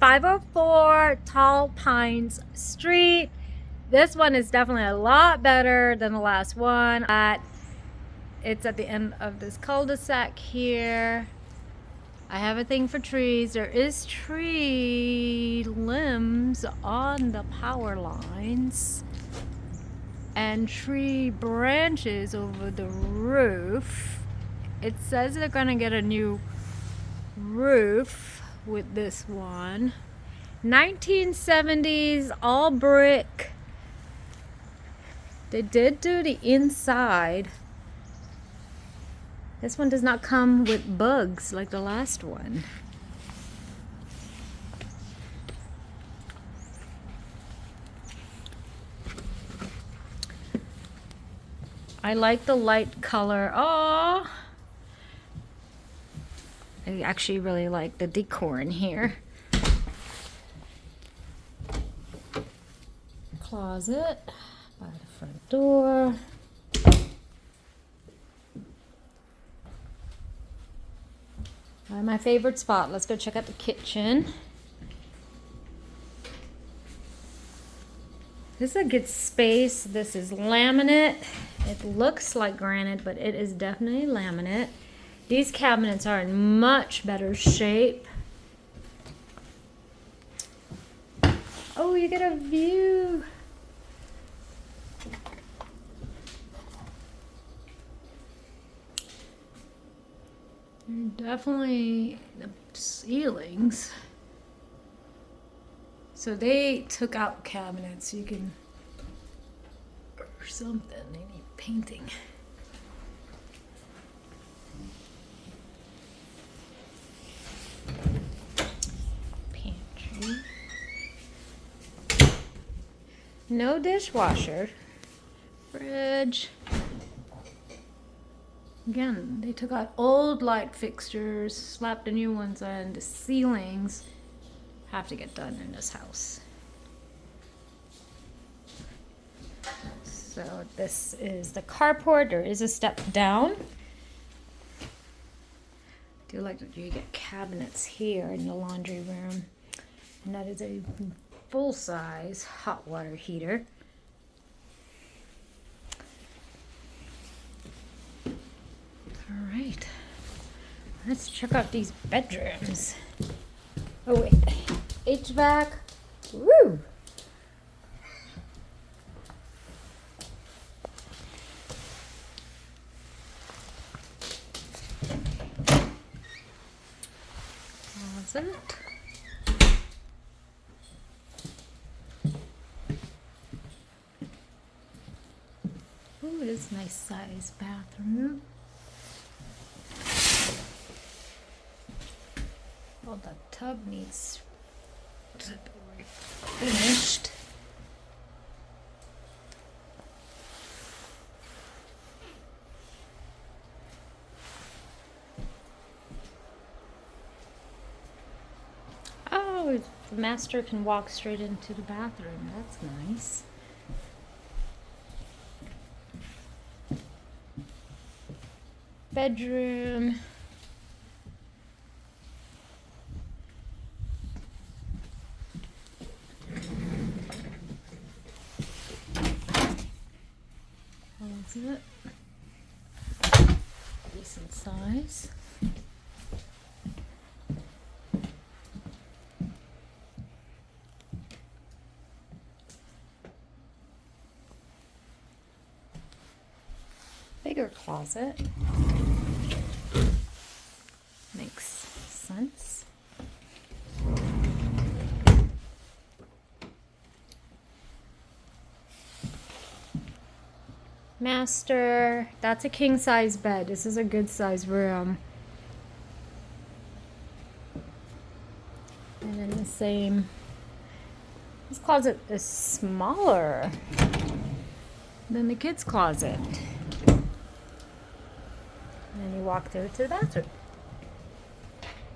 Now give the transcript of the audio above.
504 Tall Pines Street. This one is definitely a lot better than the last one. It's at the end of this cul-de-sac here. I have a thing for trees. There is tree limbs on the power lines and tree branches over the roof. It says they're gonna get a new roof with this one. 1970s, all brick. They did do the inside. This one does not come with bugs like the last one. I like the light color. Oh, I actually really like the decor in here. Closet by the front door. My favorite spot. Let's go check out the kitchen. This is a good space. This is laminate. It looks like granite, but it is definitely laminate. These cabinets are in much better shape. Oh, you get a view. Definitely the ceilings. So they took out cabinets. You can, or something. They need painting. Pantry. No dishwasher. Fridge. Again, they took out old light fixtures, slapped the new ones on. The ceilings have to get done in this house. So this is the carport. There is a step down. I do like that you get cabinets here in the laundry room. And that is a full-size hot water heater. All right, let's check out these bedrooms. Oh wait, HVAC. Woo! Closet. Oh, it is a nice size bathroom. Well, the tub needs to be finished. Oh, the master can walk straight into the bathroom. That's nice. Bedroom. It decent size. Bigger closet. Makes sense. Master, that's a king size bed. This is a good size room. And then the same. This closet is smaller than the kids' closet. And then you walk through to the bathroom.